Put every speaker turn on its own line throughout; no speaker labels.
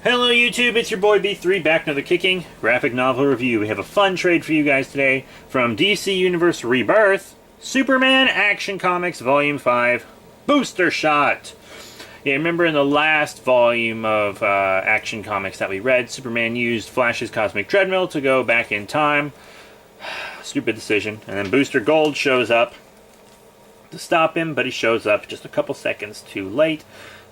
Hello YouTube, it's your boy B3 back another kicking graphic novel review. We have a fun trade for you guys today from DC Universe Rebirth, Superman Action Comics Volume 5, Booster Shot. Yeah, remember in the last volume of Action Comics that we read, Superman used Flash's cosmic treadmill to go back in time. Stupid decision. And then Booster Gold shows up to stop him, but he shows up just a couple seconds too late.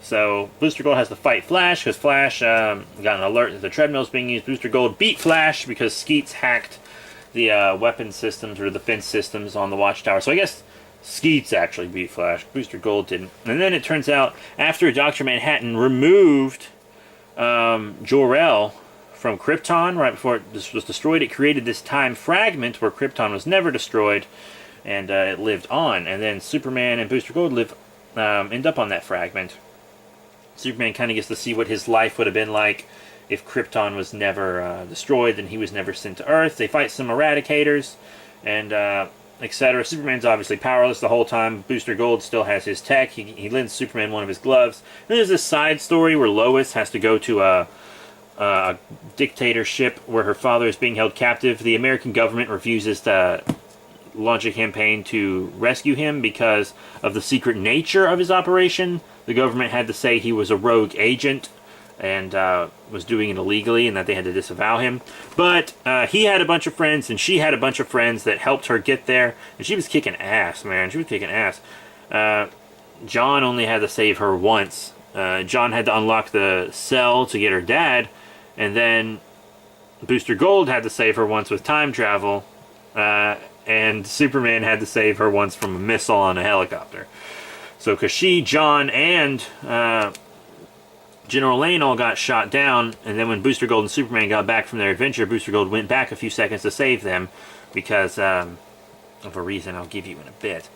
So Booster Gold has to fight Flash because Flash got an alert that the treadmill is being used. Booster Gold beat Flash because Skeets hacked the weapon systems or defense systems on the Watchtower. So I guess Skeets actually beat Flash. Booster Gold didn't. And then it turns out after Dr. Manhattan removed Jor-El from Krypton right before it was destroyed, it created this time fragment where Krypton was never destroyed, and it lived on. And then Superman and Booster Gold end up on that fragment. Superman kind of gets to see what his life would have been like if Krypton was never destroyed, then he was never sent to Earth. They fight some Eradicators, and etc. Superman's obviously powerless the whole time. Booster Gold still has his tech. He lends Superman one of his gloves. Then there's this side story where Lois has to go to a dictatorship where her father is being held captive. The American government refuses to launch a campaign to rescue him because of the secret nature of his operation. The government had to say he was a rogue agent and was doing it illegally and that they had to disavow him. But he had a bunch of friends and she had a bunch of friends that helped her get there. And she was kicking ass, man. She was kicking ass. John only had to save her once. John had to unlock the cell to get her dad. And then Booster Gold had to save her once with time travel. And Superman had to save her once from a missile on a helicopter. So, because she, John, and General Lane all got shot down, and then when Booster Gold and Superman got back from their adventure, Booster Gold went back a few seconds to save them because of a reason I'll give you in a bit.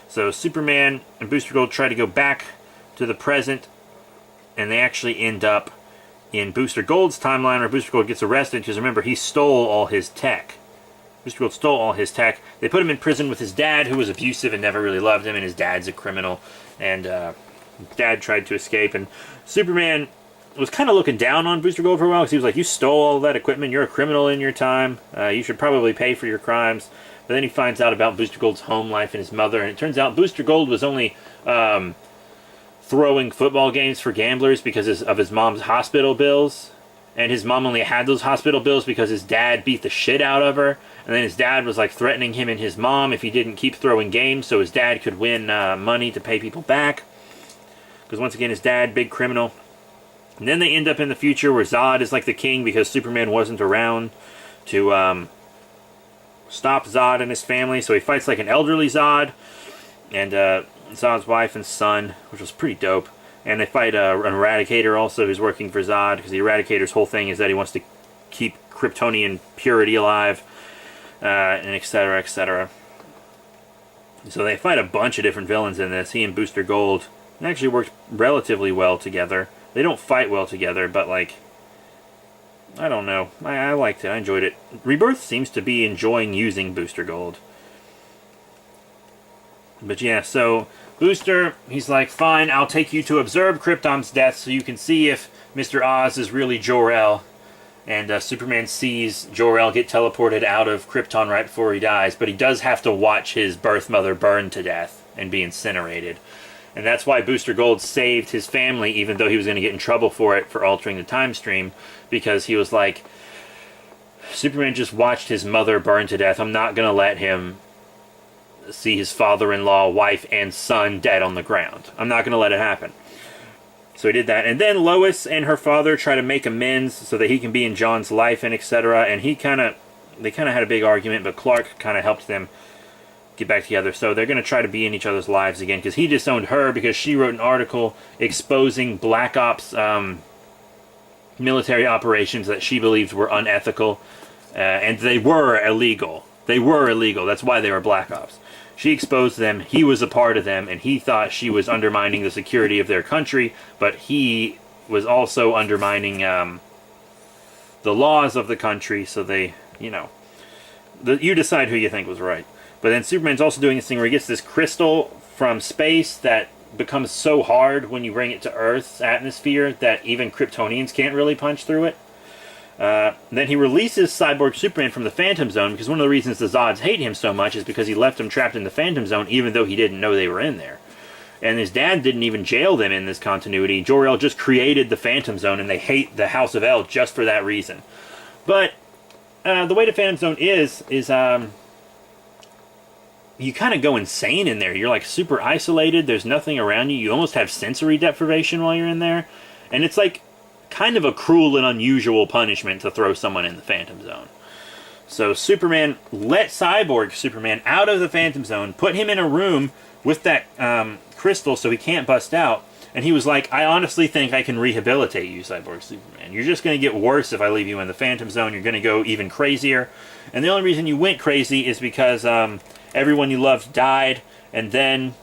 So, Superman and Booster Gold try to go back to the present, and they actually end up in Booster Gold's timeline where Booster Gold gets arrested because, remember, he stole all his tech. Booster Gold stole all his tech. They put him in prison with his dad, who was abusive and never really loved him, and his dad's a criminal. And Dad tried to escape, and Superman was kind of looking down on Booster Gold for a while because he was like, "You stole all that equipment. You're a criminal in your time. You should probably pay for your crimes." But then he finds out about Booster Gold's home life and his mother, and it turns out Booster Gold was only throwing football games for gamblers because of his mom's hospital bills. And his mom only had those hospital bills because his dad beat the shit out of her. And then his dad was like threatening him and his mom if he didn't keep throwing games so his dad could win money to pay people back. Because once again, his dad, big criminal. And then they end up in the future where Zod is like the king because Superman wasn't around to stop Zod and his family. So he fights like an elderly Zod and Zod's wife and son, which was pretty dope. And they fight an Eradicator also who's working for Zod because the Eradicator's whole thing is that he wants to keep Kryptonian purity alive, and etc., etc. So they fight a bunch of different villains in this. He and Booster Gold actually worked relatively well together. They don't fight well together, but like, I don't know. I liked it. I enjoyed it. Rebirth seems to be enjoying using Booster Gold. But yeah, so Booster, he's like, fine, I'll take you to observe Krypton's death so you can see if Mr. Oz is really Jor-El. And Superman sees Jor-El get teleported out of Krypton right before he dies, but he does have to watch his birth mother burn to death and be incinerated. And that's why Booster Gold saved his family, even though he was going to get in trouble for it for altering the time stream, because he was like, Superman just watched his mother burn to death. I'm not going to let him see his father-in-law, wife, and son dead on the ground. I'm not going to let it happen. So he did that. And then Lois and her father try to make amends so that he can be in John's life and etc. And they kind of had a big argument, but Clark kind of helped them get back together. So they're going to try to be in each other's lives again because he disowned her because she wrote an article exposing Black Ops military operations that she believed were unethical. And they were illegal. They were illegal. That's why they were Black Ops. She exposed them, he was a part of them, and he thought she was undermining the security of their country, but he was also undermining the laws of the country, so they, you know, you decide who you think was right. But then Superman's also doing this thing where he gets this crystal from space that becomes so hard when you bring it to Earth's atmosphere that even Kryptonians can't really punch through it. Then he releases Cyborg Superman from the Phantom Zone, because one of the reasons the Zods hate him so much is because he left them trapped in the Phantom Zone even though he didn't know they were in there. And his dad didn't even jail them in this continuity. Jor-El just created the Phantom Zone, and they hate the House of El just for that reason. But the way the Phantom Zone is you kind of go insane in there. You're like super isolated. There's nothing around you. You almost have sensory deprivation while you're in there. And it's like kind of a cruel and unusual punishment to throw someone in the Phantom Zone. So Superman let Cyborg Superman out of the Phantom Zone, put him in a room with that crystal so he can't bust out. And he was like, I honestly think I can rehabilitate you, Cyborg Superman. You're just going to get worse if I leave you in the Phantom Zone. You're going to go even crazier. And the only reason you went crazy is because everyone you loved died. And then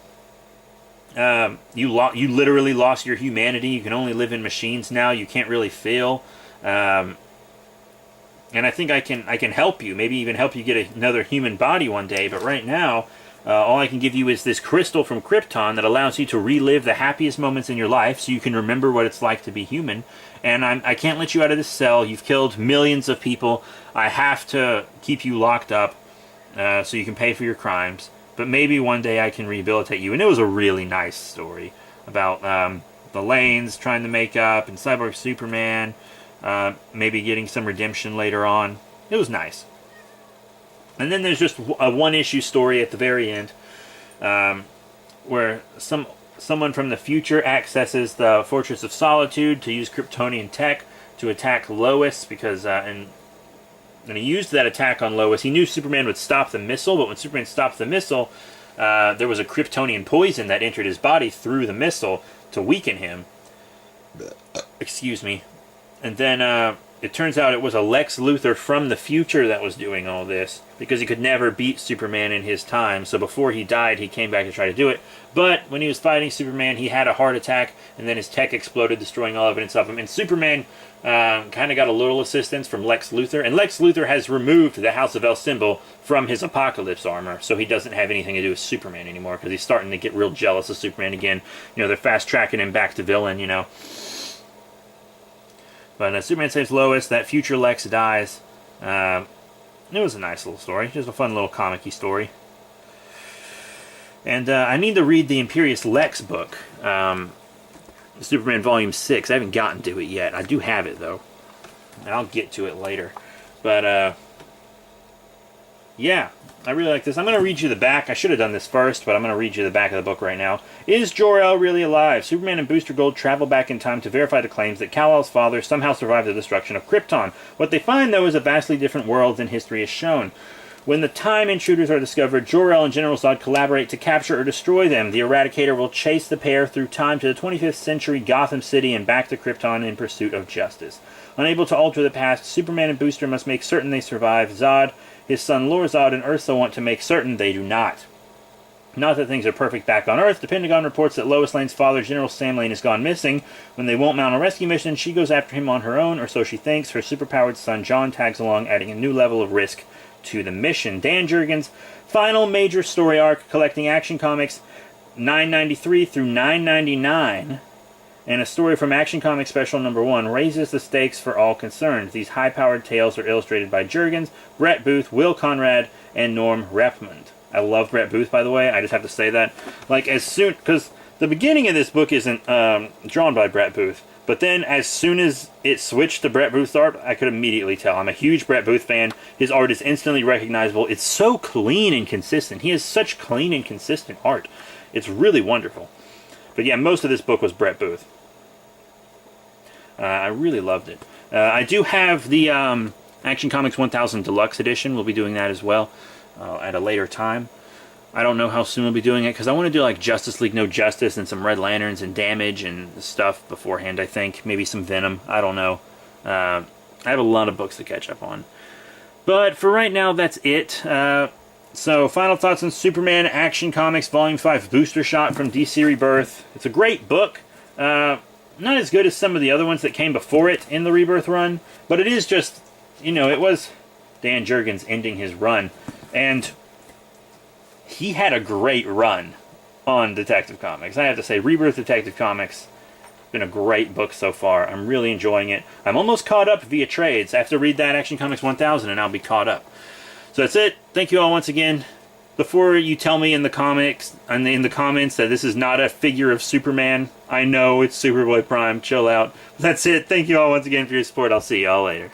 you literally lost your humanity. You can only live in machines now. You can't really feel. And I think I can help you. Maybe even help you get another human body one day. But right now, all I can give you is this crystal from Krypton that allows you to relive the happiest moments in your life so you can remember what it's like to be human. And I can't let you out of this cell. You've killed millions of people. I have to keep you locked up so you can pay for your crimes. But maybe one day I can rehabilitate you. And it was a really nice story about the Lanes trying to make up and Cyborg Superman maybe getting some redemption later on. It was nice. And then there's just a one-issue story at the very end where someone from the future accesses the Fortress of Solitude to use Kryptonian tech to attack Lois because and he used that attack on Lois. He knew Superman would stop the missile, but when Superman stopped the missile, there was a Kryptonian poison that entered his body through the missile to weaken him. Excuse me. And then it turns out it was a Lex Luthor from the future that was doing all this, because he could never beat Superman in his time. So before he died, he came back to try to do it. But when he was fighting Superman, he had a heart attack, and then his tech exploded, destroying all evidence of him. And Superman kind of got a little assistance from Lex Luthor. And Lex Luthor has removed the House of El symbol from his Apocalypse armor, so he doesn't have anything to do with Superman anymore, because he's starting to get real jealous of Superman again. You know, they're fast-tracking him back to villain, you know. But Superman saves Lois, that future Lex dies. It was a nice little story. Just a fun little comic-y story. And I need to read the Imperious Lex book. Superman Volume 6. I haven't gotten to it yet. I do have it, though. And I'll get to it later. But, yeah. I really like this. I'm going to read you the back. I should have done this first, but I'm going to read you the back of the book right now. Is Jor-El really alive? Superman and Booster Gold travel back in time to verify the claims that Kal-El's father somehow survived the destruction of Krypton. What they find, though, is a vastly different world than history has shown. When the time intruders are discovered, Jor-El and General Zod collaborate to capture or destroy them. The Eradicator will chase the pair through time to the 25th century Gotham City and back to Krypton in pursuit of justice. Unable to alter the past, Superman and Booster must make certain they survive. Zod, his son Lor-Zod, and Ursa want to make certain they do not. Not that things are perfect back on Earth. The Pentagon reports that Lois Lane's father, General Sam Lane, has gone missing. When they won't mount a rescue mission, she goes after him on her own, or so she thinks. Her superpowered son, John, tags along, adding a new level of risk to the mission. Dan Jurgens' final major story arc, collecting Action Comics 993 through 999, and a story from Action Comics Special Number 1 raises the stakes for all concerned. These high-powered tales are illustrated by Jurgens, Brett Booth, Will Conrad, and Norm Repmond. I love Brett Booth, by the way. I just have to say that. Like, as soon... Because the beginning of this book isn't drawn by Brett Booth. But then, as soon as it switched to Brett Booth's art, I could immediately tell. I'm a huge Brett Booth fan. His art is instantly recognizable. It's so clean and consistent. He has such clean and consistent art. It's really wonderful. But yeah, most of this book was Brett Booth. I really loved it. I do have the Action Comics 1000 Deluxe Edition. We'll be doing that as well at a later time. I don't know how soon we'll be doing it, because I want to do like Justice League No Justice and some Red Lanterns and Damage and stuff beforehand, I think. Maybe some Venom. I don't know. I have a lot of books to catch up on. But for right now, that's it. So, final thoughts on Superman Action Comics Volume 5 Booster Shot from DC Rebirth. It's a great book. Not as good as some of the other ones that came before it in the Rebirth run, but it is just, you know, it was Dan Jurgens ending his run. And he had a great run. on Detective Comics. I have to say, Rebirth Detective Comics, been a great book so far. I'm really enjoying it. I'm almost caught up via trades. I have to read that Action Comics 1000 and I'll be caught up. So that's it. Thank you all once again. Before you tell me in the comics and in the comments that this is not a figure of Superman, I know it's Superboy Prime. Chill out. That's it. Thank you all once again for your support. I'll see you all later.